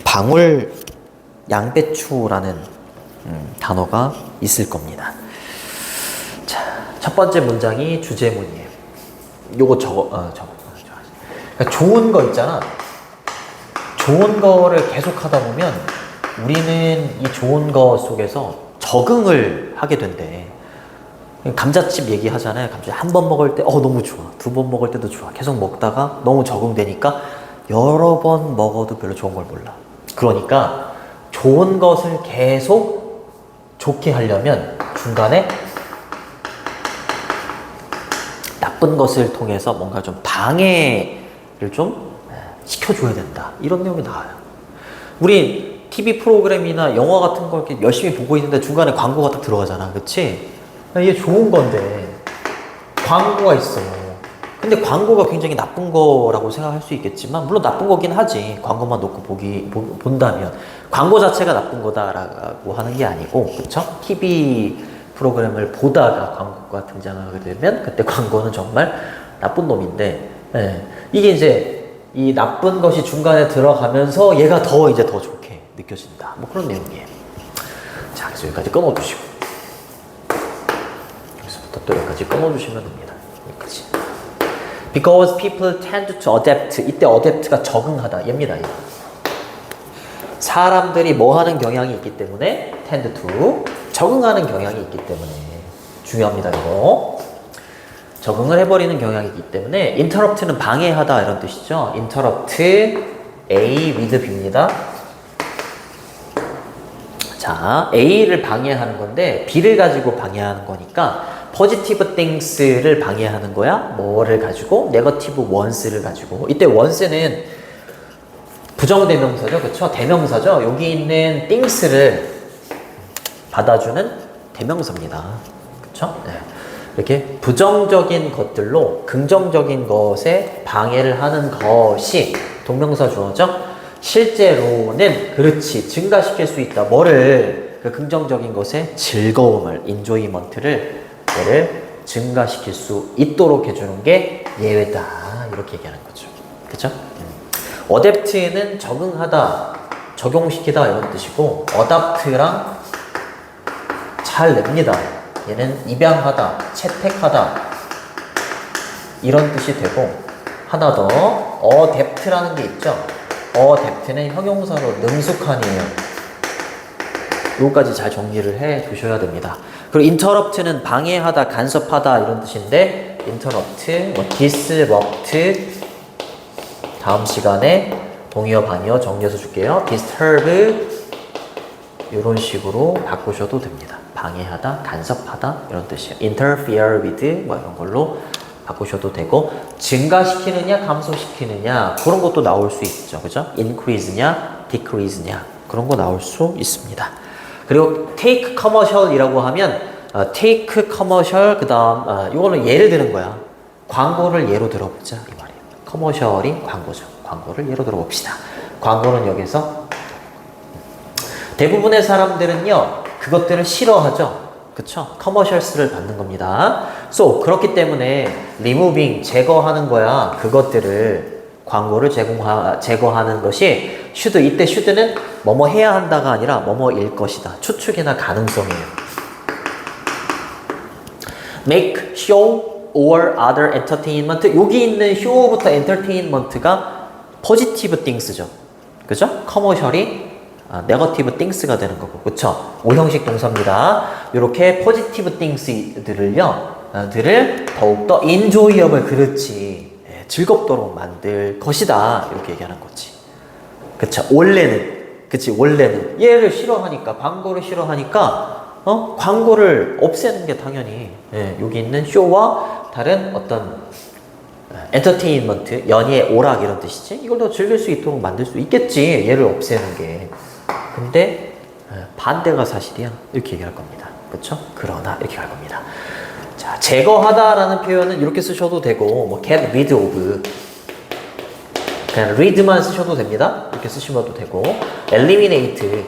방울 양배추라는 단어가 있을 겁니다. 자, 첫 번째 문장이 주제문이에요. 요거 그러니까 좋은 거 있잖아. 좋은 거를 계속 하다 보면 우리는 이 좋은 거 속에서 적응을 하게 된대. 감자칩 얘기하잖아요. 감자 한 번 먹을 때 너무 좋아. 두 번 먹을 때도 좋아. 계속 먹다가 너무 적응되니까 여러 번 먹어도 별로 좋은 걸 몰라. 그러니까 좋은 것을 계속 좋게 하려면 중간에 나쁜 것을 통해서 뭔가 좀 방해를 좀 시켜줘야 된다. 이런 내용이 나와요. 우리 TV 프로그램이나 영화 같은 걸 이렇게 열심히 보고 있는데 중간에 광고가 딱 들어가잖아. 그치? 이게 좋은 건데 광고가 있어. 근데 광고가 굉장히 나쁜 거라고 생각할 수 있겠지만 물론 나쁜 거긴 하지. 광고만 놓고 본다면 광고 자체가 나쁜 거다라고 하는 게 아니고, 그쵸? TV 프로그램을 보다가 광고가 등장하게 되면 그때 광고는 정말 나쁜 놈인데, 이게 이제 이 나쁜 것이 중간에 들어가면서 얘가 더 좋게 느껴진다. 뭐 그런 내용이에요. 자, 그래서 여기까지 끊어주시고 여기서부터 또 여기까지 끊어주시면 됩니다. 여기까지. Because people tend to adapt. 이때 adapt가 적응하다. 얘입니다. 얘. 사람들이 뭐 하는 경향이 있기 때문에 tend to 적응하는 경향이 있기 때문에 중요합니다. 이거 적응을 해버리는 경향이 있기 때문에 interrupt는 방해하다 이런 뜻이죠. interrupt A with B입니다. 자, A를 방해하는 건데 B를 가지고 방해하는 거니까 positive things를 방해하는 거야. 뭐를 가지고? negative ones를 가지고. 이때 ones는 부정대명사죠. 그쵸? 대명사죠. 여기 있는 things를 받아주는 대명사입니다. 그쵸? 네. 이렇게 부정적인 것들로 긍정적인 것에 방해를 하는 것이 동명사 주어죠. 실제로는 그렇지 증가시킬 수 있다. 뭐를? 그 긍정적인 것에 즐거움을 enjoyment를 얘를 증가시킬 수 있도록 해주는 게 예외다. 이렇게 얘기하는 거죠. 그쵸? adapt는 적응하다, 적용시키다 이런 뜻이고 adapt랑 잘 냅니다. 얘는 입양하다, 채택하다 이런 뜻이 되고, 하나 더 adapt라는 게 있죠. adapt는 형용사로 능숙한이에요. 요거까지 잘 정리를 해 두셔야 됩니다. 그리고 interrupt는 방해하다, 간섭하다 이런 뜻인데 interrupt, disrupt 다음 시간에 동의어 반의어 정리해서 줄게요. disturb 이런 식으로 바꾸셔도 됩니다. 방해하다, 간섭하다 이런 뜻이에요. interfere with 뭐 이런 걸로 바꾸셔도 되고, 증가시키느냐 감소시키느냐 그런 것도 나올 수 있죠. 그죠? increase냐 decrease냐 그런 거 나올 수 있습니다. 그리고 take commercial 이라고 하면 take commercial 그 다음 이거는 예를 드는 거야. 광고를 예로 들어보자 이 말이에요. commercial이 광고죠. 광고를 예로 들어봅시다. 광고는 여기서 대부분의 사람들은요 그것들을 싫어하죠. 그쵸? commercials를 받는 겁니다. So 그렇기 때문에 removing 제거하는 거야. 그것들을 광고를 제거하는 것이 should. 이때 should는 뭐뭐 해야 한다가 아니라 뭐뭐일 것이다. 추측이나 가능성이에요. make show or other entertainment. 여기 있는 show부터 entertainment가 positive things죠. 그죠? commercial이 네거티브 things가 되는 거고, 그쵸? 오형식 동사입니다. 이렇게 포지티브 things들을요, 들을 더욱더 enjoyable, 그렇지, 즐겁도록 만들 것이다. 이렇게 얘기하는 거지. 그쵸? 원래는, 그치? 원래는 얘를 싫어하니까, 광고를 싫어하니까, 광고를 없애는 게 당연히, 여기 있는 쇼와 다른 어떤 엔터테인먼트, 연예, 오락 이런 뜻이지. 이걸 더 즐길 수 있도록 만들 수 있겠지. 얘를 없애는 게. 근데 반대가 사실이야. 이렇게 얘기할 겁니다. 그렇죠? 그러나 이렇게 할 겁니다. 자, 제거하다라는 표현은 이렇게 쓰셔도 되고, 뭐 get rid of 그냥 rid만 쓰셔도 됩니다. 이렇게 쓰시면 되고, eliminate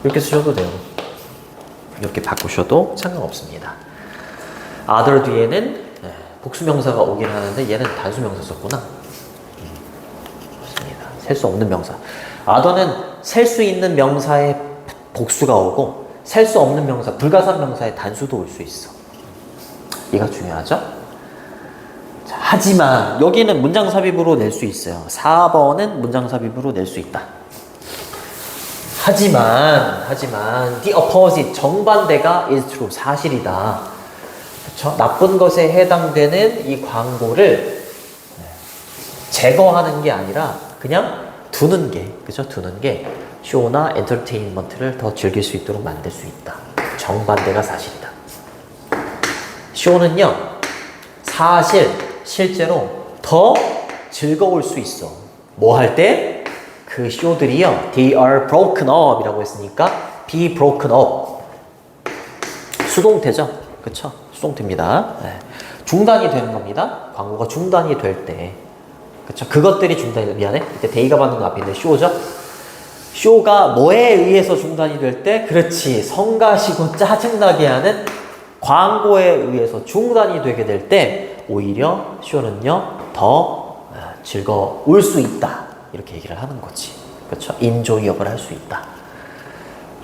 이렇게 쓰셔도 돼요. 이렇게 바꾸셔도 상관없습니다. other 뒤에는 복수명사가 오긴 하는데 얘는 단수명사 썼구나. 좋습니다. 셀 수 없는 명사. other는 셀 수 있는 명사의 복수가 오고 셀 수 없는 명사, 불가산 명사의 단수도 올 수 있어. 이가 중요하죠? 자, 하지만 여기는 문장 삽입으로 낼 수 있어요. 4번은 문장 삽입으로 낼 수 있다. 하지만 the opposite, 정반대가 is true, 사실이다. 그쵸? 나쁜 것에 해당되는 이 광고를 제거하는 게 아니라 그냥 두는 게, 그죠? 두는 게 쇼나 엔터테인먼트를 더 즐길 수 있도록 만들 수 있다. 정반대가 사실이다. 쇼는요, 실제로 더 즐거울 수 있어. 뭐 할 때? 그 쇼들이요, they are broken up 이라고 했으니까 be broken up. 수동태죠? 그쵸? 수동태입니다. 네. 중단이 되는 겁니다. 광고가 중단이 될 때. 그쵸? 그것들이 중단이, 미안해. 이때 데이가 받는 거 앞에 있는데 쇼죠? 쇼가 뭐에 의해서 중단이 될 때? 그렇지. 성가시고 짜증나게 하는 광고에 의해서 중단이 되게 될 때 오히려 쇼는요 더 즐거울 수 있다. 이렇게 얘기를 하는 거지. 그렇죠? 인조이업을 할 수 있다.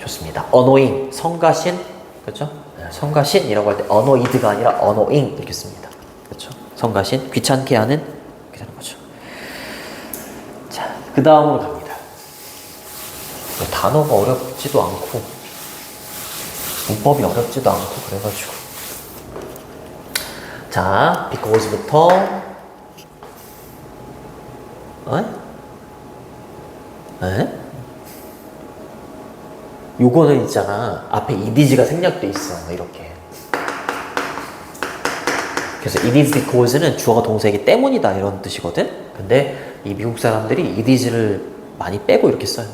좋습니다. annoying, 성가신, 그렇죠? 성가신이라고 할 때 annoyed가 아니라 annoying 이렇게 씁니다. 그렇죠? 성가신, 귀찮게 하는 이렇게 되는 거죠. 자, 그 다음으로 갑니다. 단어가 어렵지도 않고 문법이 어렵지도 않고 그래가지고 자, because부터 요거는 있잖아. 앞에 edis가 생략돼 있어. 이렇게. 그래서 it is because는 주어가 동사이기 때문이다 이런 뜻이거든. 근데 이 미국 사람들이 edis를 많이 빼고 이렇게 써요.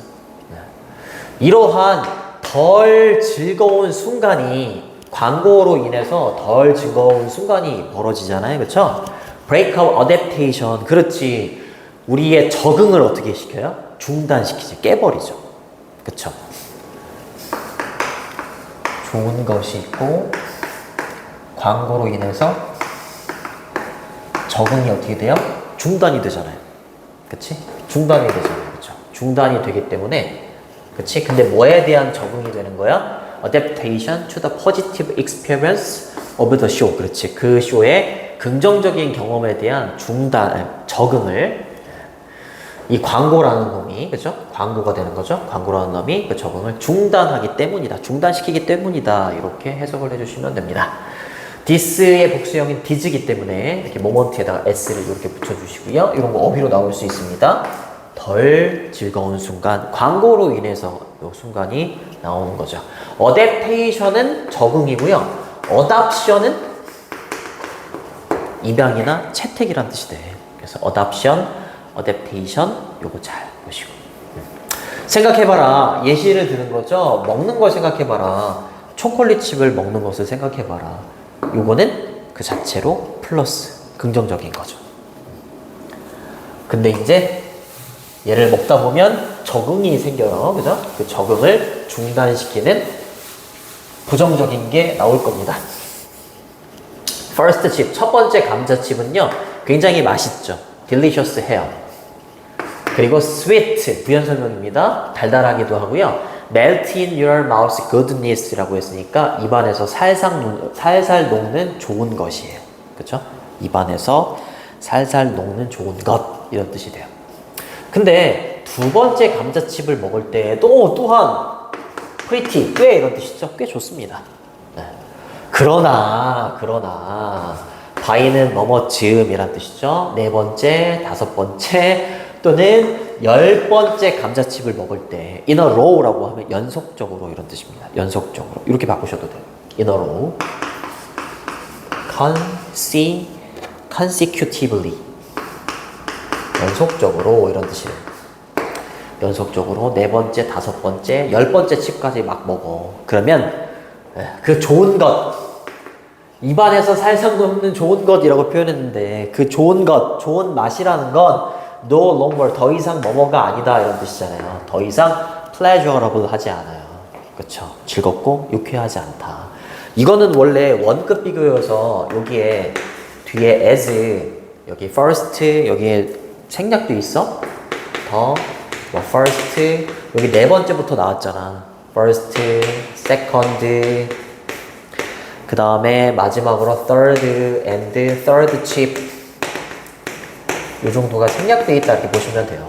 이러한 덜 즐거운 순간이 광고로 인해서 덜 즐거운 순간이 벌어지잖아요. 그렇죠? breakout adaptation. 그렇지. 우리의 적응을 어떻게 시켜요? 중단시키지. 깨버리죠. 그렇죠? 좋은 것이 있고 광고로 인해서 적응이 어떻게 돼요? 중단이 되잖아요. 그치? 중단이 되잖아요. 그쵸? 중단이 되기 때문에 그치? 근데 뭐에 대한 적응이 되는 거야? Adaptation to the positive experience of the show. 그렇지. 그 쇼의 긍정적인 경험에 대한 적응을 이 광고라는 놈이, 그죠? 광고가 되는 거죠? 광고라는 놈이 그 적응을 중단하기 때문이다. 중단시키기 때문이다. 이렇게 해석을 해주시면 됩니다. this의 복수형인 dis이기 때문에 이렇게 moment에다가 s를 이렇게 붙여주시고요. 이런 거 어휘로 나올 수 있습니다. 덜 즐거운 순간, 광고로 인해서 이 순간이 나오는 거죠. adaptation은 적응이고요. adoption은 입양이나 채택이란 뜻이 돼. 그래서 adoption, adaptation 요거 잘 보시고 생각해봐라. 예시를 드는 거죠. 먹는 걸 생각해봐라. 초콜릿 칩을 먹는 것을 생각해봐라. 요거는 그 자체로 플러스 긍정적인 거죠. 근데 이제 얘를 먹다 보면 적응이 생겨요. 그죠? 그 적응을 중단시키는 부정적인 게 나올 겁니다. First chip, 첫 번째 감자칩은요, 굉장히 맛있죠. Delicious 해요. 그리고 sweet, 부연 설명입니다. 달달하기도 하고요. Melt in your mouth goodness라고 했으니까 입안에서 살살 녹는 좋은 것이에요. 그쵸? 입안에서 살살 녹는 좋은 것, 이런 뜻이 돼요. 근데 두 번째 감자칩을 먹을 때에도 또한 pretty, 꽤 이런 뜻이죠. 꽤 좋습니다. 네. 그러나 by는 뭐뭐 즈음이란 뜻이죠. 네 번째, 다섯 번째 또는 10번째 감자칩을 먹을 때 in a row라고 하면 연속적으로 이런 뜻입니다. 연속적으로 이렇게 바꾸셔도 돼요. in a row, consecutively 연속적으로 이런 뜻이에요. 연속적으로 네 번째, 다섯 번째, 10번째 칩까지 막 먹어. 그러면 그 좋은 것, 입안에서 살살 녹는 좋은 것이라고 표현했는데 그 좋은 것, 좋은 맛이라는 건 no longer, 더 이상 뭐뭐가 아니다 이런 뜻이잖아요. 더 이상 pleasurable 하지 않아요. 그렇죠? 즐겁고 유쾌하지 않다. 이거는 원래 원급 비교여서 여기에 뒤에 as, 여기 first, 여기에 생략도 있어. 번째부터 뭐 first 여기 네 번째부터 나왔잖아. first, second 그 다음에 마지막으로 third and third chip 이 정도가 생략되어 있다 이렇게 보시면 돼요.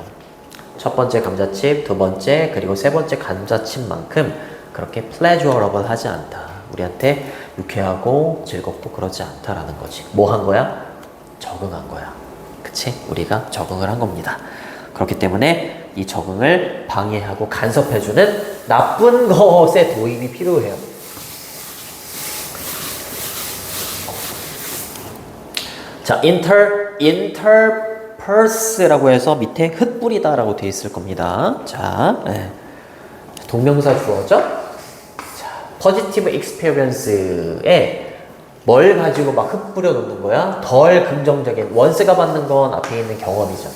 첫 번째 감자칩, 두 번째 그리고 세 번째 감자칩만큼 그렇게 pleasurable 하지 않다. 우리한테 유쾌하고 즐겁고 그러지 않다라는 거지. 뭐 한 거야? 적응한 거야. 그치? 우리가 적응을 한 겁니다. 그렇기 때문에 이 적응을 방해하고 간섭해주는 나쁜 것의 도입이 필요해요. 자, interpers라고 해서 밑에 흩뿌리다 라고 되어 있을 겁니다. 자, 동명사 주어죠? 자, positive experience에 뭘 가지고 막 흩뿌려 놓는 거야? 덜 긍정적인, 원스가 받는 건 앞에 있는 경험이죠.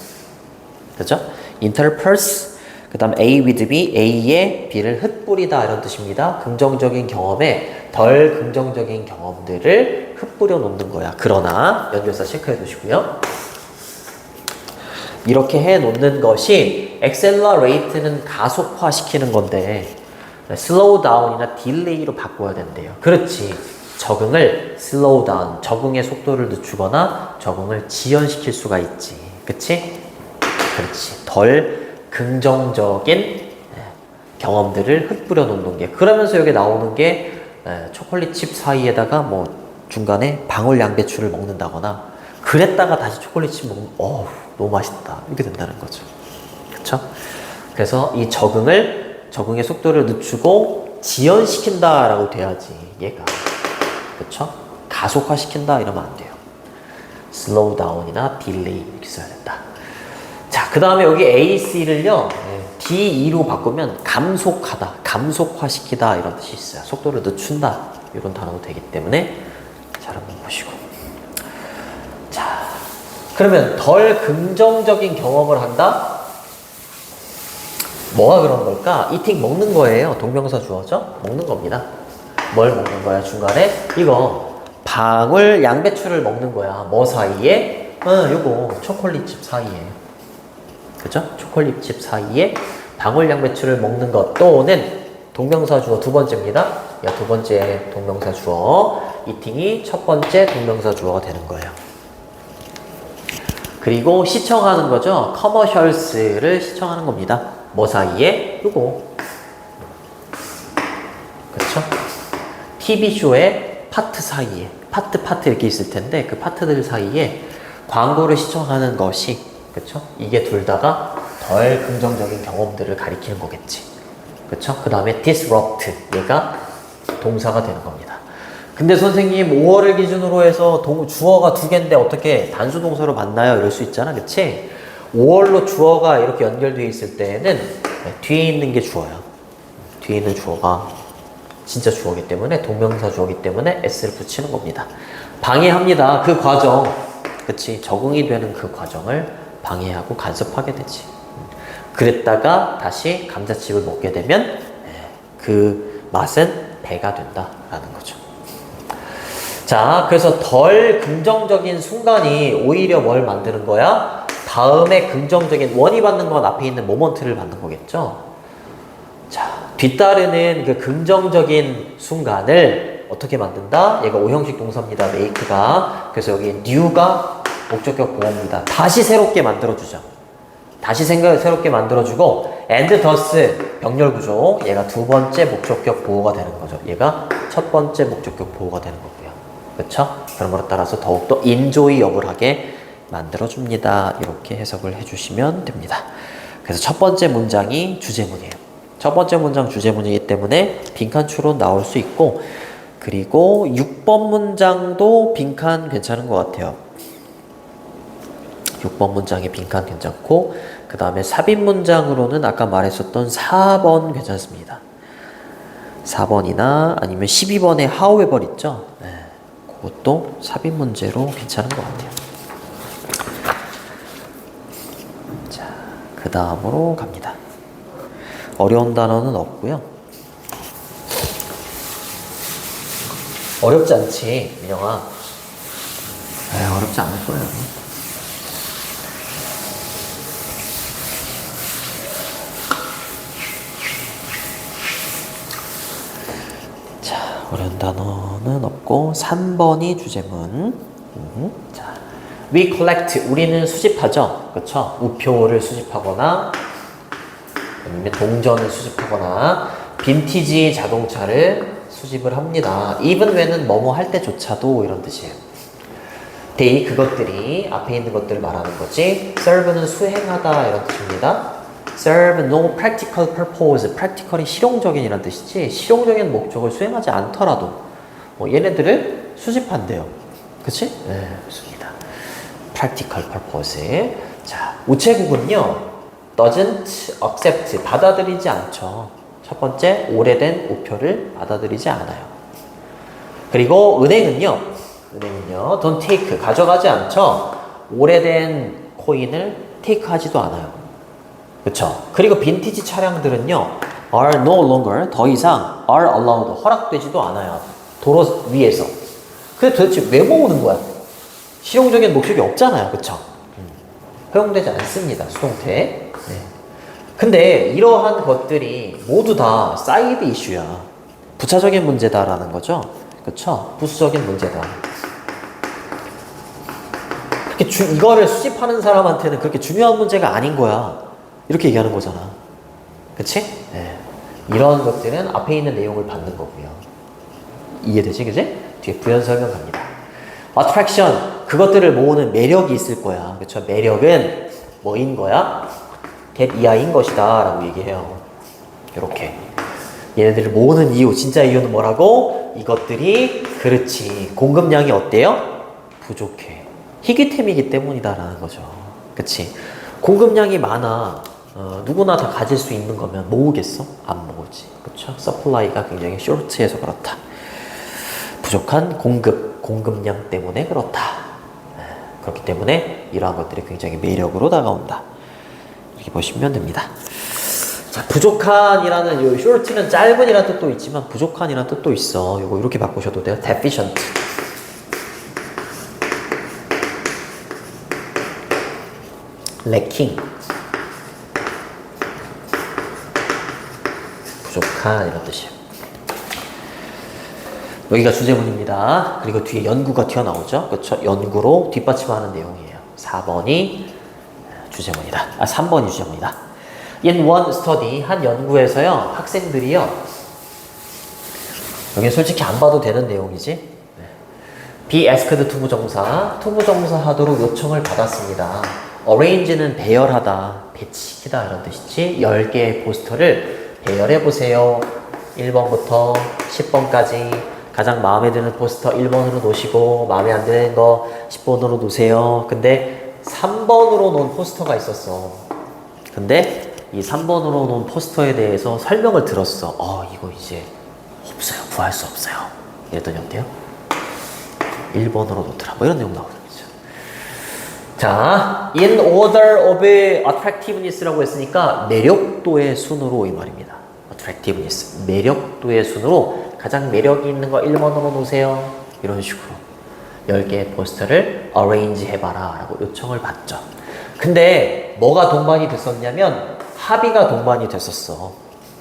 그죠? interperse, 그 다음 A with B, A에 B를 흩뿌리다 이런 뜻입니다. 긍정적인 경험에 덜 긍정적인 경험들을 흩뿌려 놓는 거야. 그러나 연결사 체크해 두시고요. 이렇게 해 놓는 것이 accelerate는 가속화시키는 건데 slow down이나 delay로 바꿔야 된대요. 그렇지. 적응을 slow down, 적응의 속도를 늦추거나 적응을 지연시킬 수가 있지. 그치? 그렇지. 덜 긍정적인 경험들을 흩뿌려 놓는 게. 그러면서 여기 나오는 게 초콜릿 칩 사이에다가 뭐 중간에 방울 양배추를 먹는다거나 그랬다가 다시 초콜릿 칩 먹으면 너무 맛있다. 이렇게 된다는 거죠. 그쵸? 그래서 이 적응의 속도를 늦추고 지연시킨다라고 돼야지, 얘가. 그쵸? 가속화시킨다 이러면 안 돼요. slow down이나 delay 이렇게 써야 된다. 자, 그 다음에 여기 AC를요, DE로 바꾸면 감속하다, 감속화시키다 이런 뜻이 있어요. 속도를 늦춘다 이런 단어도 되기 때문에 잘 한번 보시고. 자, 그러면 덜 긍정적인 경험을 한다? 뭐가 그런 걸까? eating 먹는 거예요. 동명사 주어죠? 먹는 겁니다. 뭘 먹는 거야 중간에? 이거 방울 양배추를 먹는 거야. 뭐 사이에? 요거 초콜릿칩 사이에. 그죠? 초콜릿칩 사이에 방울 양배추를 먹는 것 또는 동명사 주어 두 번째입니다. 두 번째 동명사 주어 eating이 첫 번째 동명사 주어가 되는 거예요. 그리고 시청하는 거죠. 커머셜스를 시청하는 겁니다. 뭐 사이에? 요거. 그렇죠? TV쇼의 파트 사이에 파트 이렇게 있을 텐데 그 파트들 사이에 광고를 시청하는 것이, 그렇죠? 이게 둘 다가 덜 긍정적인 경험들을 가리키는 거겠지. 그렇죠? 그 다음에 disrupt, 얘가 동사가 되는 겁니다. 근데 선생님 5월을 기준으로 해서 주어가 두 개인데 어떻게 단수 동사로 만나요? 이럴 수 있잖아. 그치? 5월로 주어가 이렇게 연결되어 있을 때에는 뒤에 있는 게 주어야. 뒤에 있는 주어가 진짜 주어기 때문에, 동명사 주어기 때문에 s를 붙이는 겁니다. 방해합니다. 그 과정. 그치? 적응이 되는 그 과정을 방해하고 간섭하게 되지. 그랬다가 다시 감자칩을 먹게 되면 그 맛은 배가 된다라는 거죠. 자, 그래서 덜 긍정적인 순간이 오히려 뭘 만드는 거야? 다음에 긍정적인, 원이 받는 건 앞에 있는 모먼트를 받는 거겠죠? 자, 뒤따르는 그 긍정적인 순간을 어떻게 만든다? 얘가 오형식 동사입니다. make가. 그래서 여기 new가 목적격 보호입니다. 다시 새롭게 만들어주죠. 다시 새롭게 만들어주고 and thus 병렬 구조. 얘가 두 번째 목적격 보호가 되는 거죠. 얘가 첫 번째 목적격 보호가 되는 거고요. 그렇죠? 그런 거에 따라서 더욱더 enjoyable하게 만들어줍니다. 이렇게 해석을 해주시면 됩니다. 그래서 첫 번째 문장이 주제문이에요. 첫 번째 문장 주제문이기 때문에 빈칸 추론 나올 수 있고, 그리고 6번 문장도 빈칸 괜찮은 것 같아요. 6번 문장에 빈칸 괜찮고, 그 다음에 삽입 문장으로는 아까 말했었던 4번 괜찮습니다. 4번이나 아니면 12번에 however 있죠? 네, 그것도 삽입 문제로 괜찮은 것 같아요. 자, 그 다음으로 갑니다. 어려운 단어는 없고요. 어렵지 않지, 민영아. 어렵지 않을 거예요. 이런 단어는 없고 3번이 주제문. 자, we collect 우리는 수집하죠. 그렇죠? 우표를 수집하거나 아니면 동전을 수집하거나 빈티지 자동차를 수집을 합니다. even when은 뭐뭐 할 때조차도 이런 뜻이에요. they 그것들이 앞에 있는 것들을 말하는 거지. serve는 수행하다 이런 뜻입니다. serve no practical purpose. practical이 실용적인 이란 뜻이지 실용적인 목적을 수행하지 않더라도 얘네들을 수집한대요. 그치? 네, 좋습니다. practical purpose. 자, 우체국은요 doesn't accept 받아들이지 않죠. 첫 번째 오래된 우표를 받아들이지 않아요. 그리고 은행은요 don't take 가져가지 않죠. 오래된 코인을 take 하지도 않아요. 그쵸? 그리고 빈티지 차량들은요 are no longer 더 이상 are allowed 허락되지도 않아요. 도로 위에서. 근데 도대체 왜 모으는 거야? 실용적인 목적이 없잖아요. 그쵸? 허용되지 않습니다. 수동태. 네. 근데 이러한 것들이 모두 다 사이드 이슈야. 부차적인 문제다라는 거죠. 그쵸? 부수적인 문제다. 이거를 수집하는 사람한테는 그렇게 중요한 문제가 아닌 거야. 이렇게 얘기하는 거잖아. 그치? 네. 이런 것들은 앞에 있는 내용을 받는 거고요. 이해되지? 그치? 뒤에 부연 설명 갑니다. attraction 그것들을 모으는 매력이 있을 거야. 그쵸? 매력은 뭐인 거야? get 이하인 것이다 라고 얘기해요. 이렇게 얘네들을 모으는 이유 진짜 이유는 뭐라고? 이것들이 그렇지 공급량이 어때요? 부족해. 희귀템이기 때문이다 라는 거죠. 그치? 공급량이 많아 누구나 다 가질 수 있는 거면 모으겠어? 안 모으지. 그쵸? 서플라이가 굉장히 쇼트해서 그렇다. 부족한 공급량 때문에 그렇다. 그렇기 때문에 이러한 것들이 굉장히 매력으로 다가온다. 이렇게 보시면 됩니다. 자, 부족한이라는 요 short는 짧은이라는 뜻도 있지만 부족한이라는 뜻도 있어. 요거 이렇게 바꾸셔도 돼요. deficient. lacking. 부족한 이런 뜻이에요. 여기가 주제문입니다. 그리고 뒤에 연구가 튀어나오죠. 그렇죠? 연구로 뒷받침하는 내용이에요. 4번이 주제문이다. 3번이 주제문이다. In one study, 한 연구에서요, 학생들이요, 여기 솔직히 안 봐도 되는 내용이지. be asked 투부정사 하도록 요청을 받았습니다. arrange는 배열하다, 배치시키다 이런 뜻이지. 10개의 포스터를 배열해보세요. 1번부터 10번까지 가장 마음에 드는 포스터 1번으로 놓으시고 마음에 안 드는 거 10번으로 놓으세요. 근데 3번으로 놓은 포스터가 있었어. 근데 이 3번으로 놓은 포스터에 대해서 설명을 들었어. 이거 이제 없어요. 구할 수 없어요. 이랬더니 어때요? 1번으로 놓더라. 뭐 이런 내용 나오죠. 자, in order of attractiveness라고 했으니까 매력도의 순으로 이 말입니다. attractiveness, 매력도의 순으로 가장 매력이 있는 거 1번으로 놓으세요. 이런 식으로 10개의 포스터를 arrange 해봐라 라고 요청을 받죠. 근데 뭐가 동반이 됐었냐면 합의가 동반이 됐었어.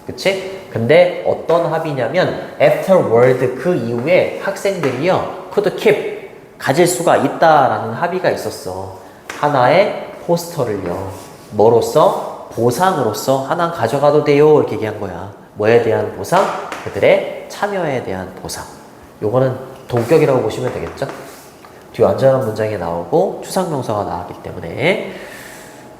그치? 근데 어떤 합의냐면 afterward 그 이후에 학생들이요 could keep 가질 수가 있다라는 합의가 있었어. 하나의 포스터를요 뭐로써? 보상으로서 하나 가져가도 돼요 이렇게 얘기한 거야. 뭐에 대한 보상? 그들의 참여에 대한 보상. 요거는 동격이라고 보시면 되겠죠? 뒤에 완전한 문장이 나오고 추상명사가 나왔기 때문에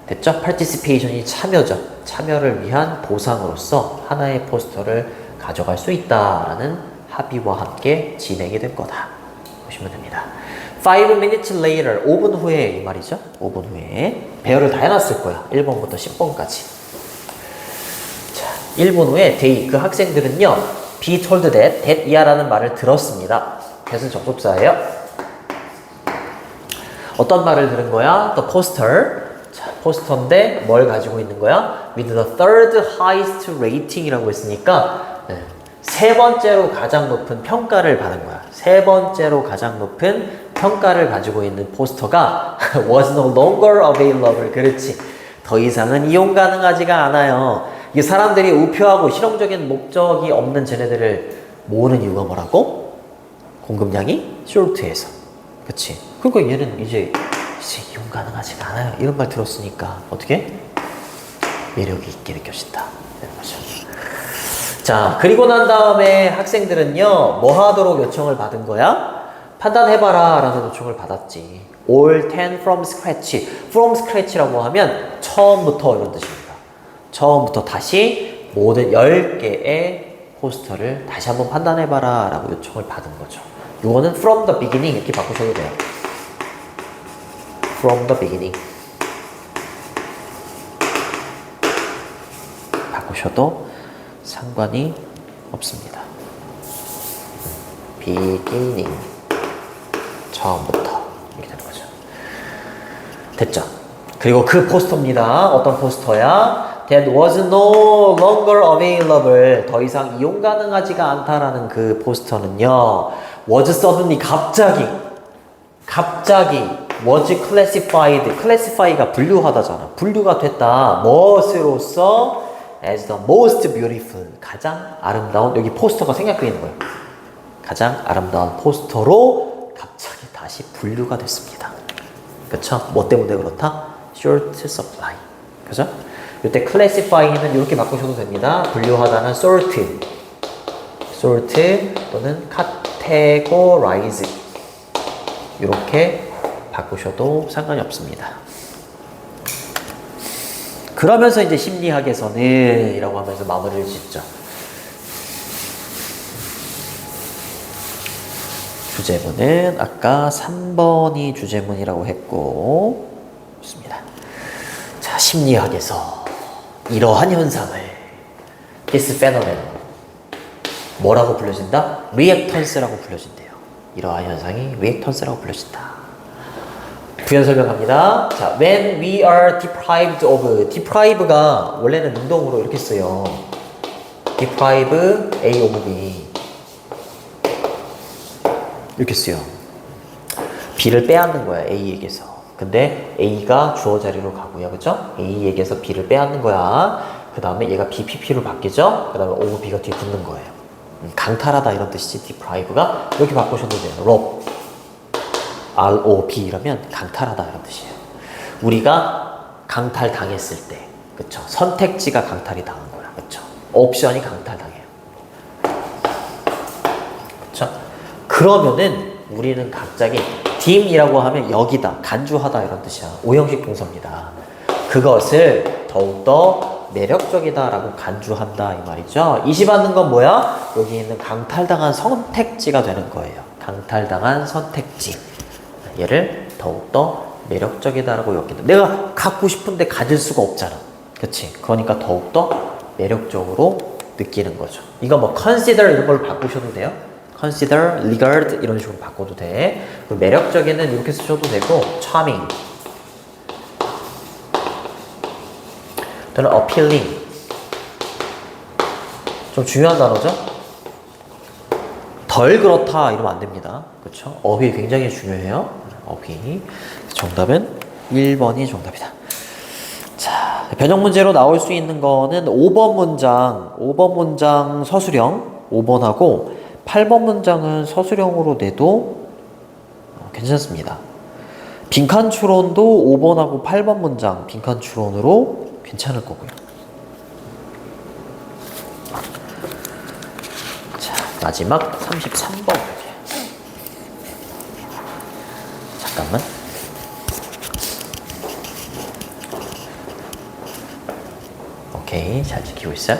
됐죠? participation이 참여죠. 참여를 위한 보상으로서 하나의 포스터를 가져갈 수 있다라는 합의와 함께 진행이 될 거다. 보시면 됩니다. 5 minutes later, 5분 후에 이 말이죠. 5분 후에 배열을 다 해놨을 거야. 1번부터 10번까지. 자, 1분 후에 they, 그 학생들은요 be told that 이하라는 말을 들었습니다. that은 접속사예요. 어떤 말을 들은 거야? The poster. 자, 포스터인데 뭘 가지고 있는 거야? With the third highest rating이라고 했으니까 세 번째로 가장 높은 평가를 받은 거야. 세 번째로 가장 높은 평가를 가지고 있는 포스터가 was no longer available. 그렇지. 더 이상은 이용 가능하지가 않아요. 이 사람들이 우표하고 실용적인 목적이 없는 쟤네들을 모으는 이유가 뭐라고? 공급량이 short해서. 그치? 그러니까 얘는 이제 이용 가능하지가 않아요. 이런 말 들었으니까 어떻게? 매력이 있게 느껴진다. 이런 거죠. 자, 그리고 난 다음에 학생들은요, 뭐 하도록 요청을 받은 거야? 판단해봐라 라는 요청을 받았지. All 10 from scratch. From scratch라고 하면 처음부터 이런 뜻입니다. 처음부터 다시 모든 10개의 포스터를 다시 한번 판단해봐라 라고 요청을 받은 거죠. 이거는 from the beginning 이렇게 바꾸셔도 돼요. From the beginning. 바꾸셔도 상관이 없습니다. beginning. 처음부터. 이렇게 되는 거죠. 됐죠? 그리고 그 포스터입니다. 어떤 포스터야? That was no longer available. 더 이상 이용 가능하지가 않다라는 그 포스터는요. was suddenly 갑자기 was classified. classify가 분류하다잖아. 분류가 됐다. 무엇으로서? as the most beautiful. 가장 아름다운. 여기 포스터가 생략되어 있는 거예요. 가장 아름다운 포스터로 갑자기 다시 분류가 됐습니다. 그쵸? 뭐 때문에 그렇다? short supply. 그죠? 이때 classify는 이렇게 바꾸셔도 됩니다. 분류하다는 sort 또는 categorize 이렇게 바꾸셔도 상관이 없습니다. 그러면서 이제 심리학에서는 이라고 하면서 마무리를 짓죠. 주제문은 아까 3번이 주제문이라고 했고 좋습니다. 자, 심리학에서 이러한 현상을 this phenomenon 뭐라고 불려진다? reactance라고 불려진대요. 이러한 현상이 reactance라고 불려진다. 부연 설명합니다. 자, when we are deprived of deprive가 원래는 능동으로 이렇게 써요. deprive A of B 이렇게 써요. B를 빼앗는 거야, A에게서. 근데 A가 주어 자리로 가고요. 그죠? A에게서 B를 빼앗는 거야. 그 다음에 얘가 BPP로 바뀌죠? 그 다음에 over B가 뒤에 붙는 거예요. 강탈하다 이런 뜻이지, deprive가. 이렇게 바꾸셔도 돼요. rob. ROB 이러면 강탈하다 이런 뜻이에요. 우리가 강탈당했을 때, 그쵸? 선택지가 강탈이 당한 거야. 그쵸? 옵션이 강탈당해요. 그쵸? 그러면은 우리는 갑자기 딤이라고 하면 여기다, 간주하다 이런 뜻이야. 오형식 동사입니다. 그것을 더욱더 매력적이다 라고 간주한다 이 말이죠. 이시받는 건 뭐야? 여기 있는 강탈당한 선택지가 되는 거예요. 강탈당한 선택지. 얘를 더욱더 매력적이다 라고 여긴다. 내가 갖고 싶은데 가질 수가 없잖아. 그치? 그러니까 더욱더 매력적으로 느끼는 거죠. 이거 뭐 consider 이런 걸로 바꾸셔도 돼요. consider, regard 이런 식으로 바꿔도 돼. 그리고 매력적에는 이렇게 쓰셔도 되고 charming 또는 appealing 좀 중요한 단어죠. 덜 그렇다 이러면 안 됩니다. 그렇죠? 어휘 굉장히 중요해요. 어휘. 정답은 1번이 정답이다. 자, 변형 문제로 나올 수 있는 거는 5번 문장 서술형 5번하고 8번 문장은 서술형으로 내도 괜찮습니다. 빈칸 추론도 5번하고 8번 문장 빈칸 추론으로 괜찮을 거고요. 자, 마지막 33번. 잠깐만. 오케이, 잘 지키고 있어요.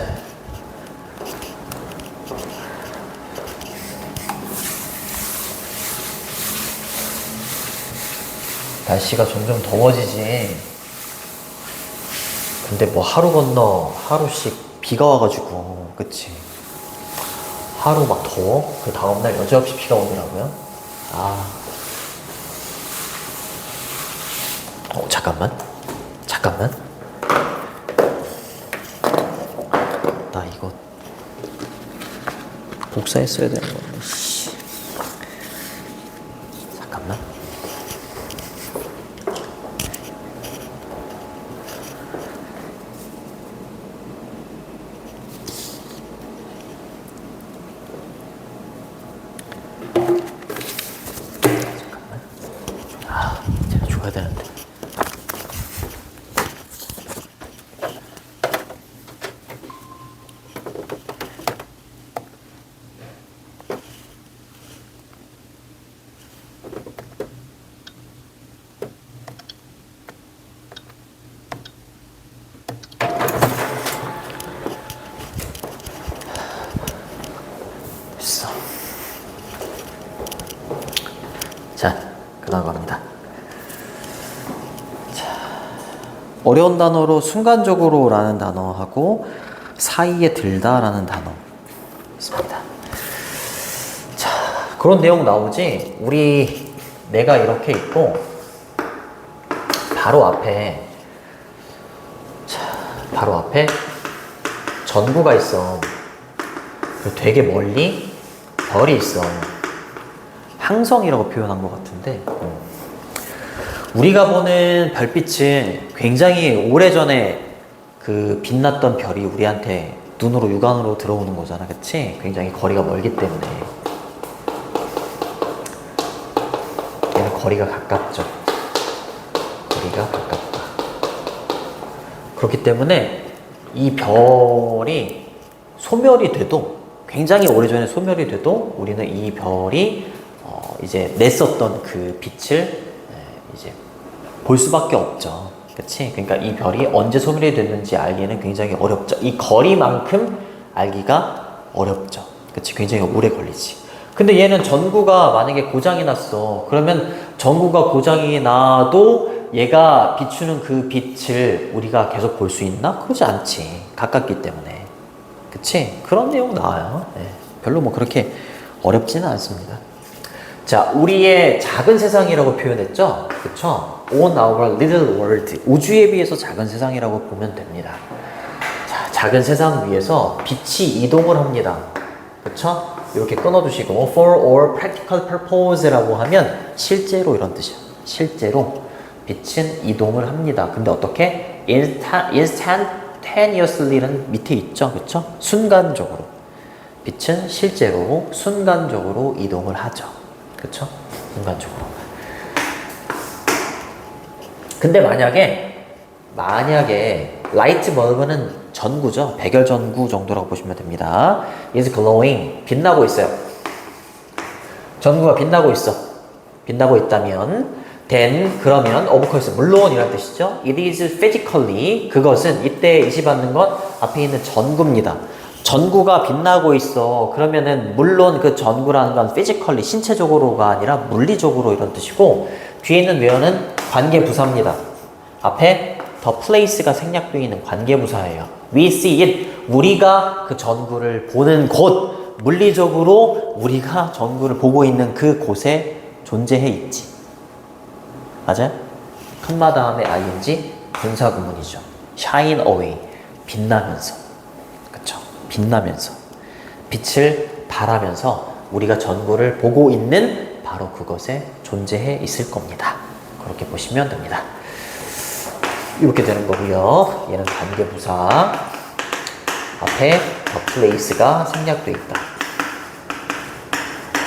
날씨가 점점 더워지지. 근데 뭐 하루 건너 하루씩 비가 와가지고, 그치? 하루 막 더워? 그 다음날 여지없이 비가 오더라고요. 잠깐만. 나 이거 복사했어야 되는 건데. 잠깐만. 어려운 단어로 순간적으로 라는 단어하고 사이에 들다 라는 단어 있습니다. 자, 그런 내용 나오지? 내가 이렇게 있고 바로 앞에 전구가 있어. 되게 멀리 별이 있어. 항성이라고 표현한 것 같은데 우리가 보는 별빛은 굉장히 오래전에 그 빛났던 별이 우리한테 눈으로 육안으로 들어오는 거잖아, 그치? 굉장히 거리가 멀기 때문에 얘는 거리가 가깝죠. 거리가 가깝다. 그렇기 때문에 이 별이 소멸이 돼도 굉장히 오래전에 소멸이 돼도 우리는 이 별이 이제 냈었던 그 빛을 이제 볼 수밖에 없죠. 그치? 그러니까 이 별이 언제 소멸이 됐는지 알기는 굉장히 어렵죠. 이 거리만큼 알기가 어렵죠. 그치? 굉장히 오래 걸리지. 근데 얘는 전구가 만약에 고장이 났어. 그러면 전구가 고장이 나도 얘가 비추는 그 빛을 우리가 계속 볼 수 있나? 그러지 않지. 가깝기 때문에. 그치? 그런 내용 나와요. 네. 별로 뭐 그렇게 어렵지는 않습니다. 자, 우리의 작은 세상이라고 표현했죠? 그쵸? On our little world. 우주에 비해서 작은 세상이라고 보면 됩니다. 자, 작은 세상 위에서 빛이 이동을 합니다. 그쵸? 이렇게 끊어주시고 for all practical purpose라고 하면 실제로 이런 뜻이야. 실제로 빛은 이동을 합니다. 근데 어떻게? instantaneously는 밑에 있죠? 그쵸? 순간적으로. 빛은 실제로 순간적으로 이동을 하죠. 그쵸? 순간적으로. 근데 만약에 라이트 벌브는 전구죠. 백열 전구 정도라고 보시면 됩니다. is glowing. 빛나고 있어요. 전구가 빛나고 있어. 빛나고 있다면 then 그러면 of course 물론 이란 뜻이죠. it is physically 그것은 이때 이시받는 건 앞에 있는 전구입니다. 전구가 빛나고 있어. 그러면은 물론 그 전구라는 건 physically 신체적으로가 아니라 물리적으로 이런 뜻이고 뒤에 있는 where는 관계부사입니다. 앞에 the place가 생략되어 있는 관계부사예요. we see it 우리가 그 전구를 보는 곳 물리적으로 우리가 전구를 보고 있는 그 곳에 존재해 있지. 맞아요? 컴마 다음에 ing 분사구문이죠. shine away 빛나면서. 빛나면서 빛을 발하면서 우리가 전구를 보고 있는 바로 그것에 존재해 있을 겁니다. 그렇게 보시면 됩니다. 이렇게 되는 거고요. 얘는 관계부사 앞에 the place가 생략되어 있다.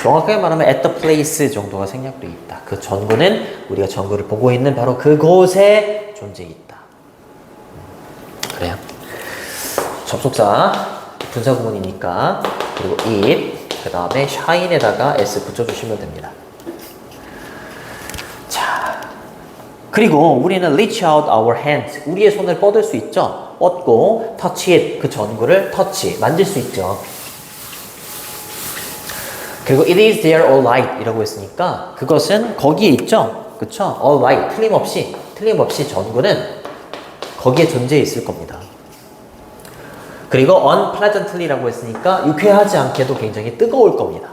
정확하게 말하면 at the place 정도가 생략되어 있다. 그 전구는 우리가 전구를 보고 있는 바로 그곳에 존재해 있다. 그래요. 접속사 분사구문이니까 그리고 it 그 다음에 shine에다가 s 붙여주시면 됩니다. 자, 그리고 우리는 reach out our hands 우리의 손을 뻗을 수 있죠. 뻗고 touch it 그 전구를 touch 만질 수 있죠. 그리고 it is there all right 이라고 했으니까 그것은 거기에 있죠. 그쵸? all right 틀림없이 전구는 거기에 존재해 있을 겁니다. 그리고 unpleasantly라고 했으니까 유쾌하지 않게도 굉장히 뜨거울 겁니다.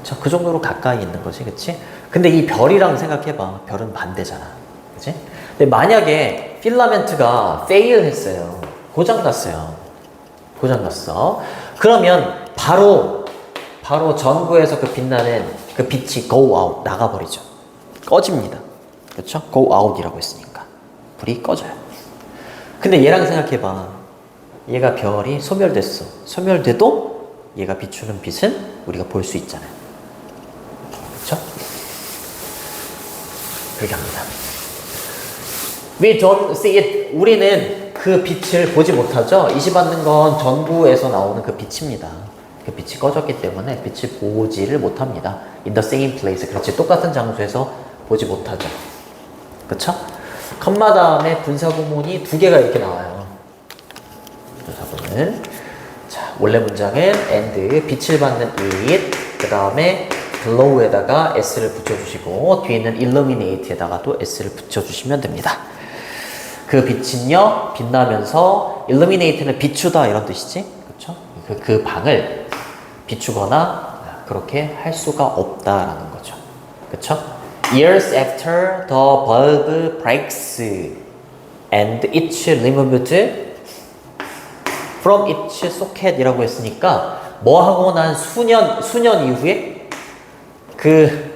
그쵸? 그 정도로 가까이 있는 거지, 그치? 근데 이 별이랑 생각해봐. 별은 반대잖아. 그치? 근데 만약에 필라멘트가 fail 했어요. 고장났어. 그러면 바로 전구에서 그 빛나는 그 빛이 go out, 나가버리죠. 꺼집니다. 그쵸? go out이라고 했으니까. 불이 꺼져요. 근데 얘랑 생각해봐. 얘가 별이 소멸됐어. 소멸돼도 얘가 비추는 빛은 우리가 볼 수 있잖아요. 그쵸? 그렇게 합니다. We don't see it. 우리는 그 빛을 보지 못하죠. 이시받는 건 전구에서 나오는 그 빛입니다. 그 빛이 꺼졌기 때문에 빛을 보지를 못합니다. In the same place. 그렇지. 똑같은 장소에서 보지 못하죠. 그쵸? 컴마 다음에 분사구문이 두 개가 이렇게 나와요. 분사구문. 자, 원래 문장은 and 빛을 받는 it 그 다음에 glow에다가 s를 붙여주시고 뒤에 있는 illuminate에다가 또 s를 붙여주시면 됩니다. 그 빛은요 빛나면서 illuminate는 비추다 이런 뜻이지, 그렇죠? 그 방을 비추거나 그렇게 할 수가 없다라는 거죠, 그렇죠? Years after the bulb breaks and it's removed from its socket이라고 했으니까 뭐 하고 난 수년 이후에 그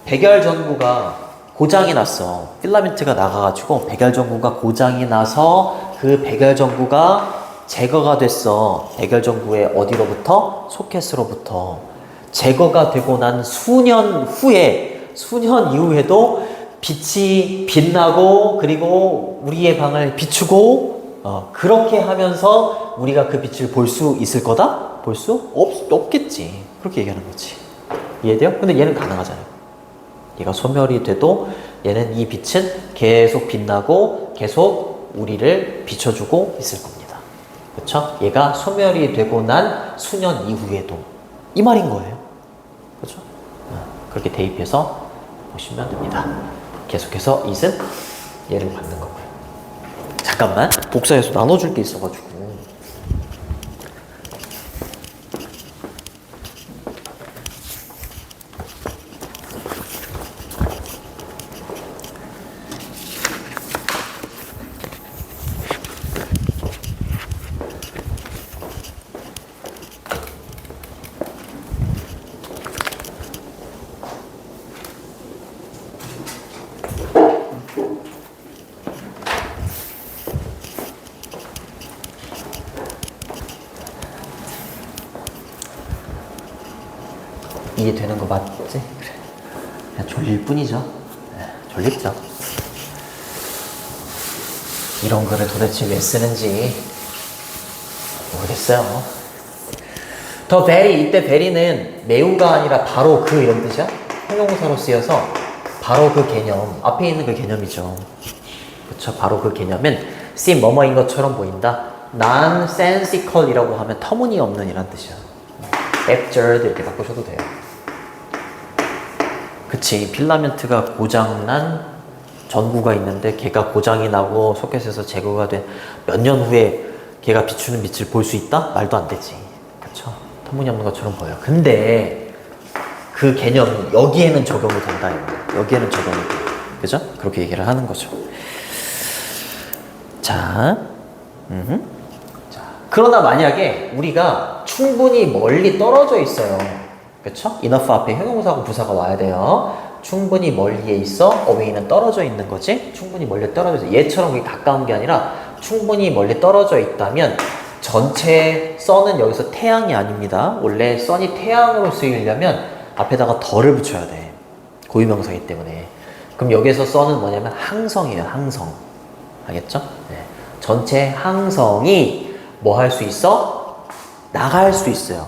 백열 전구가 고장이 났어. 필라멘트가 나가가지고 백열 전구가 고장이 나서 그 백열 전구가 제거가 됐어. 백열 전구의 어디로부터? 소켓으로부터. 제거가 되고 난 수년 이후에도 빛이 빛나고 그리고 우리의 방을 비추고 그렇게 하면서 우리가 그 빛을 볼 수 있을 거다? 볼 수 없겠지. 그렇게 얘기하는 거지. 이해돼요? 근데 얘는 가능하잖아요. 얘가 소멸이 돼도 얘는 이 빛은 계속 빛나고 계속 우리를 비춰주고 있을 겁니다. 그렇죠? 얘가 소멸이 되고 난 수년 이후에도 이 말인 거예요. 그렇죠? 그렇게 대입해서 보시면 됩니다. 계속해서 it은 얘를 받는 거고요. 잠깐만, 복사해서 나눠줄 게 있어가지고. 이해되는 거 맞지? 그래. 그냥 졸릴 뿐이죠. 졸립죠. 이런 거를 도대체 왜 쓰는지 모르겠어요. 더 very, 이때 very는 매우가 아니라 바로 그 이런 뜻이야? 형용사로 쓰여서 바로 그 개념, 앞에 있는 그 개념이죠. 그쵸? 바로 그 개념은 seem 뭐뭐인 것처럼 보인다. nonsensical이라고 하면 터무니없는 이란 뜻이야. absurd 이렇게 바꾸셔도 돼요. 그치, 필라멘트가 고장난 전구가 있는데 걔가 고장이 나고 소켓에서 제거가 된 몇 년 후에 걔가 비추는 빛을 볼 수 있다? 말도 안 되지. 그쵸? 터무니없는 것처럼 보여요. 근데 그 개념이 여기에는 적용이 된다. 여기에는 적용이 돼. 그죠? 그렇게 얘기를 하는 거죠. 자, 그러나 만약에 우리가 충분히 멀리 떨어져 있어요. 그쵸? enough 앞에 형용사하고 부사가 와야 돼요. 충분히 멀리에 있어. away는 떨어져 있는 거지. 충분히 멀리 떨어져 있어. 얘처럼 그게 가까운 게 아니라 충분히 멀리 떨어져 있다면 전체 sun은 여기서 태양이 아닙니다. 원래 sun이 태양으로 쓰이려면 앞에다가 덜을 붙여야 돼. 고유명사이기 때문에. 그럼 여기서 sun은 뭐냐면 항성이에요. 항성. 알겠죠? 네. 전체 항성이 뭐 할 수 있어? 나갈 수 있어요.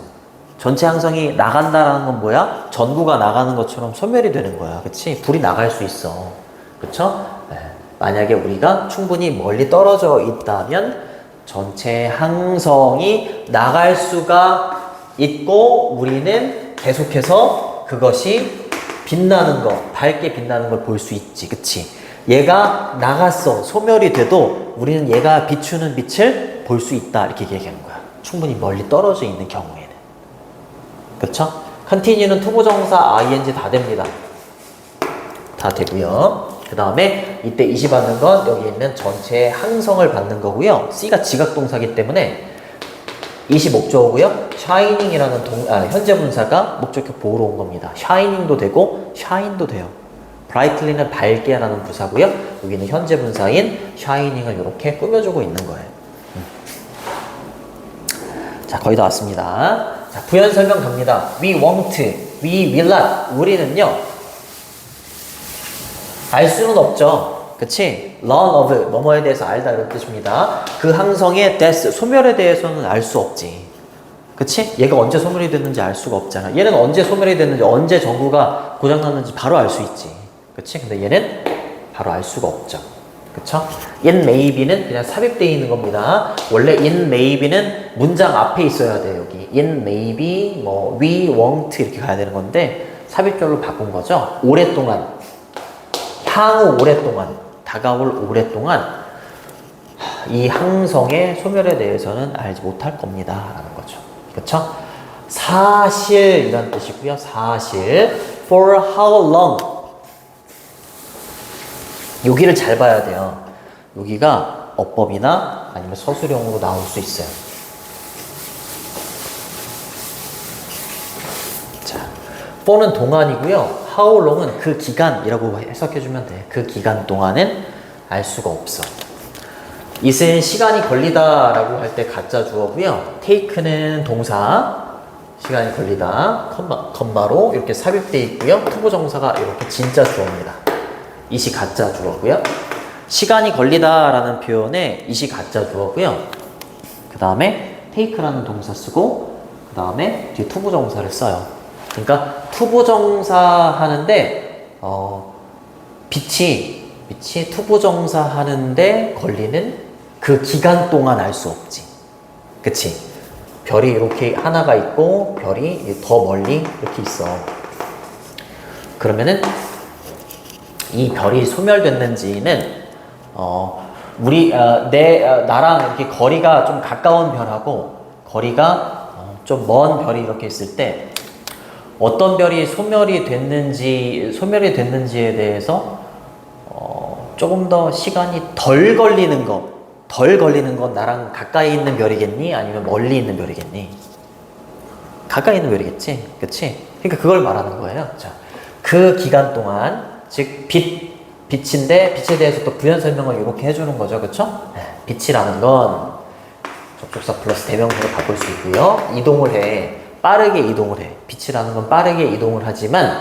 전체 항성이 나간다라는 건 뭐야? 전구가 나가는 것처럼 소멸이 되는 거야. 그치? 불이 나갈 수 있어. 그쵸? 네. 만약에 우리가 충분히 멀리 떨어져 있다면 전체 항성이 나갈 수가 있고 우리는 계속해서 그것이 빛나는 거, 밝게 빛나는 걸 볼 수 있지. 그치? 얘가 나갔어. 소멸이 돼도 우리는 얘가 비추는 빛을 볼 수 있다. 이렇게 얘기하는 거야. 충분히 멀리 떨어져 있는 경우에는. 그쵸? continue는 투부정사 ing 다 됩니다. 다 되고요. 그 다음에 이때 이시 받는 건 여기 있는 전체 항성을 받는 거고요. C가 지각동사기 때문에 이시 목적어고요. shining이라는 현재 분사가 목적격 보호로 온 겁니다. shining도 되고 shine도 돼요. brightly는 밝게 라는 부사고요. 여기는 현재 분사인 shining을 이렇게 꾸며주고 있는 거예요. 자, 거의 다 왔습니다. 자, 부연 설명 갑니다. We won't, we will not. 우리는요, 알 수는 없죠. 그치? learn of, 뭐뭐에 대해서 알다 이런 뜻입니다. 그 항성의 death, 소멸에 대해서는 알 수 없지. 그치? 얘가 언제 소멸이 됐는지 알 수가 없잖아. 얘는 언제 소멸이 됐는지, 언제 전구가 고장났는지 바로 알 수 있지. 그치? 근데 얘는 바로 알 수가 없죠. 그쵸? in maybe는 그냥 삽입되어 있는 겁니다. 원래 in maybe는 문장 앞에 있어야 돼요. 여기 in maybe, 뭐 we won't 이렇게 가야 되는 건데 삽입절로 바꾼 거죠. 오랫동안, 향후 오랫동안, 다가올 오랫동안 이 항성의 소멸에 대해서는 알지 못할 겁니다 라는 거죠. 그쵸? 사실 이란 뜻이고요. 사실 for how long 여기를 잘 봐야 돼요. 여기가 어법이나 아니면 서술형으로 나올 수 있어요. 자, for는 동안이고요. how long은 그 기간이라고 해석해주면 돼. 그 기간 동안은 알 수가 없어. it은 시간이 걸리다 라고 할 때 가짜 주어고요. take는 동사, 시간이 걸리다, 컴마로 이렇게 삽입되어 있고요. 투부정사가 이렇게 진짜 주어입니다. it이 가짜 주어고요. 시간이 걸리다 라는 표현에 it이 가짜 주어고요. 그 다음에 take라는 동사 쓰고 그 다음에 뒤에 투부정사를 써요. 그러니까 투부정사 하는데 빛이 투부정사 하는데 걸리는 그 기간 동안 알 수 없지. 그치? 별이 이렇게 하나가 있고 별이 더 멀리 이렇게 있어. 그러면은 이 별이 소멸됐는지는 나랑 이렇게 거리가 좀 가까운 별하고 거리가 좀 먼 별이 이렇게 있을 때 어떤 별이 소멸이 됐는지에 대해서 조금 더 시간이 덜 걸리는 건 나랑 가까이 있는 별이겠니? 아니면 멀리 있는 별이겠니? 가까이 있는 별이겠지? 그치? 그러니까 그걸 말하는 거예요. 자, 그 기간 동안, 즉, 빛인데, 빛에 대해서 또 부연 설명을 이렇게 해주는 거죠. 그쵸? 빛이라는 건 접속사 플러스 대명사로 바꿀 수 있고요. 이동을 해. 빠르게 이동을 해. 빛이라는 건 빠르게 이동을 하지만,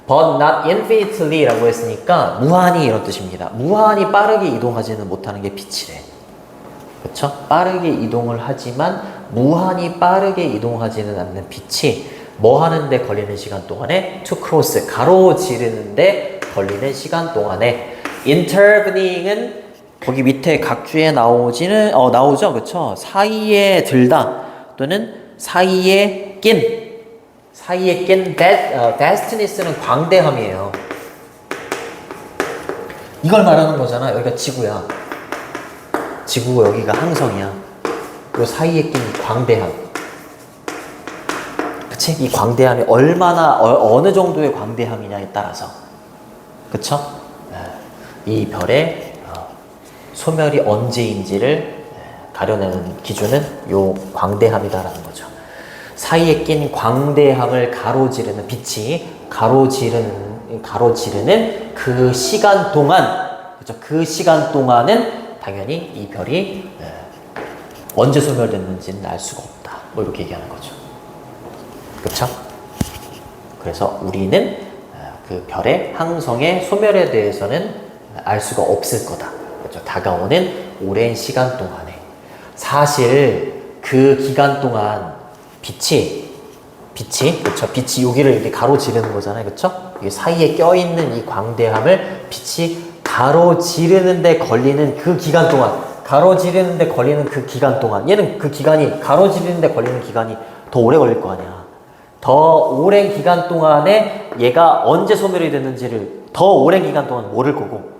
but not infinitely 라고 했으니까 무한히 이런 뜻입니다. 무한히 빠르게 이동하지는 못하는 게 빛이래. 그쵸? 빠르게 이동을 하지만 무한히 빠르게 이동하지는 않는 빛이 뭐 하는데 걸리는 시간 동안에 to cross, 가로지르는데 걸리는 시간 동안에 intervening은 거기 밑에 각주에 나오죠. 그쵸? 사이에 들다 또는 사이에 낀 destinies는 광대함이에요. 이걸 말하는 거잖아. 여기가 지구야. 지구고 여기가 항성이야. 요 사이에 낀 광대함. 그치? 이 광대함이 어느 정도의 광대함이냐에 따라서. 그쵸? 이 별의 소멸이 언제인지를 가려내는 기준은 요 광대함이다라는 거죠. 사이에 낀 광대함을 가로지르는 빛이 가로지르는 그 시간 동안, 그렇죠? 그 시간 동안은 당연히 이 별이 언제 소멸됐는지는 알 수가 없다. 뭐 이렇게 얘기하는 거죠. 그렇죠? 그래서 우리는 그 별의 항성의 소멸에 대해서는 알 수가 없을 거다. 그렇죠? 다가오는 오랜 시간 동안에 사실 그 기간 동안 빛이 여기를 이렇게 가로지르는 거잖아요. 그쵸? 이 사이에 껴있는 이 광대함을 빛이 가로지르는데 걸리는 그 기간 동안, 얘는 그 기간이, 가로지르는데 걸리는 기간이 더 오래 걸릴 거 아니야. 더 오랜 기간 동안에 얘가 언제 소멸이 됐는지를 더 오랜 기간 동안 모를 거고,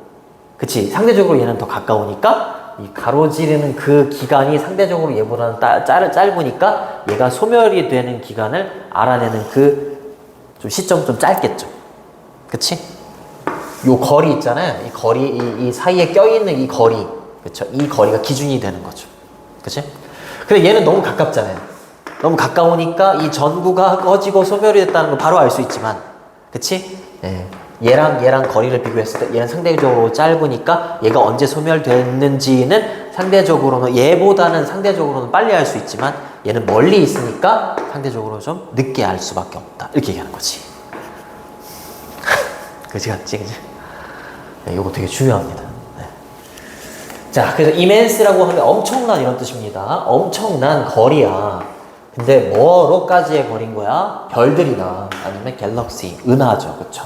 그치? 상대적으로 얘는 더 가까우니까 이 가로지르는 그 기간이 상대적으로 얘보다는 짧으니까 얘가 소멸이 되는 기간을 알아내는 그 좀 시점 좀 짧겠죠. 그치? 요 거리 있잖아요. 이 거리, 이 사이에 껴있는 이 거리. 그쵸? 이 거리가 기준이 되는 거죠. 그치? 근데 얘는 너무 가깝잖아요. 너무 가까우니까 이 전구가 꺼지고 소멸이 됐다는 걸 바로 알 수 있지만, 그치? 예. 얘랑 거리를 비교했을 때 얘는 상대적으로 짧으니까 얘가 언제 소멸됐는지는 얘보다는 상대적으로는 빨리 알 수 있지만 얘는 멀리 있으니까 상대적으로 좀 늦게 알 수밖에 없다. 이렇게 얘기하는 거지. 그지 같지? 네, 요거 되게 중요합니다. 네. 자, 그래서 immense라고 하면 엄청난 이런 뜻입니다. 엄청난 거리야. 근데 뭐로까지의 거리인 거야? 별들이나 아니면 갤럭시, 은하죠. 그쵸?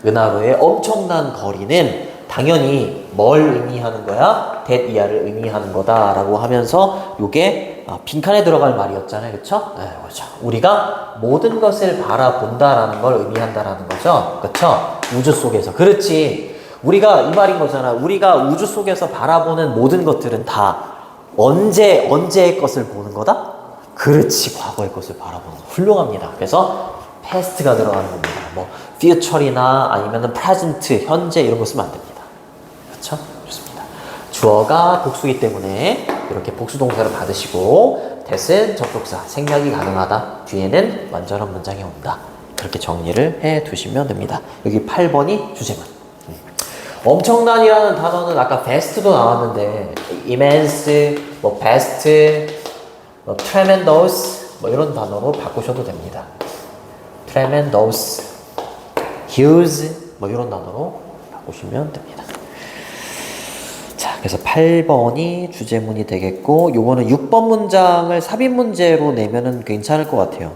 은하로의 엄청난 거리는 당연히 뭘 의미하는 거야? that 이하를 의미하는 거다라고 하면서 요게 빈칸에 들어갈 말이었잖아요. 그쵸? 네, 그렇죠. 우리가 모든 것을 바라본다라는 걸 의미한다라는 거죠. 그쵸? 우주 속에서. 그렇지. 우리가 이 말인 거잖아. 우리가 우주 속에서 바라보는 모든 것들은 다 언제의 것을 보는 거다? 그렇지. 과거의 것을 바라보는 거. 훌륭합니다. 그래서 past가 들어가는 겁니다. 뭐 future이나 아니면은 present, 현재 이런 거 쓰면 안 됩니다. 그렇죠? 좋습니다. 주어가 복수이기 때문에 이렇게 복수 동사를 받으시고 that은 접속사, 생략이 가능하다. 뒤에는 완전한 문장이 온다. 그렇게 정리를 해 두시면 됩니다. 여기 8번이 주제문. 엄청난이라는 단어는 아까 vast도 나왔는데 immense, 뭐 vast, 뭐 tremendous 뭐 이런 단어로 바꾸셔도 됩니다. tremendous, huge 뭐 이런 단어로 바꾸시면 됩니다. 자, 그래서 8번이 주제문이 되겠고 요거는 6번 문장을 삽입 문제로 내면은 괜찮을 것 같아요.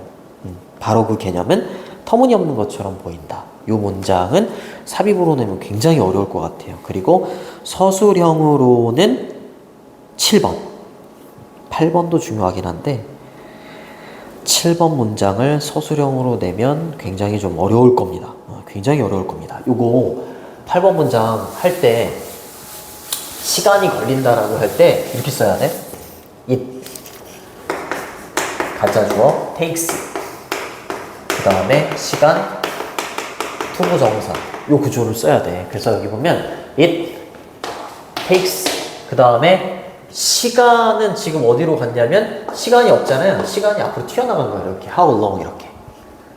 바로 그 개념은 터무니없는 것처럼 보인다. 요 문장은 삽입으로 내면 굉장히 어려울 것 같아요. 그리고 서술형으로는 7번, 8번도 중요하긴 한데 7번 문장을 서술형으로 내면 굉장히 좀 어려울 겁니다. 굉장히 어려울 겁니다. 요거 8번 문장 할 때 시간이 걸린다라고 할 때 이렇게 써야 돼. it 가짜 주어 takes 그 다음에 시간 투부정사 요 구조를 써야 돼. 그래서 여기 보면 it takes 그 다음에 시간은 지금 어디로 갔냐면 시간이 없잖아요. 시간이 앞으로 튀어나간 거야. 이렇게 how long 이렇게.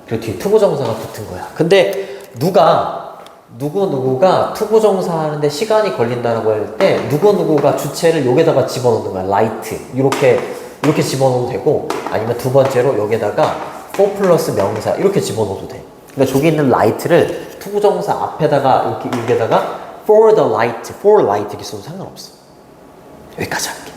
그리고 뒤에 투부정사가 붙은 거야. 근데 누구가 투부정사 하는데 시간이 걸린다라고 할 때 누구가 주체를 여기다가 집어넣는 거야. light 이렇게 집어넣어도 되고 아니면 두 번째로 여기다가 for 플러스 명사 이렇게 집어넣어도 돼. 그러니까 저기 있는 light를 투부정사 앞에다가 이렇게 여기다가 for the light 이렇게 써도 상관없어. 여기까지 할게.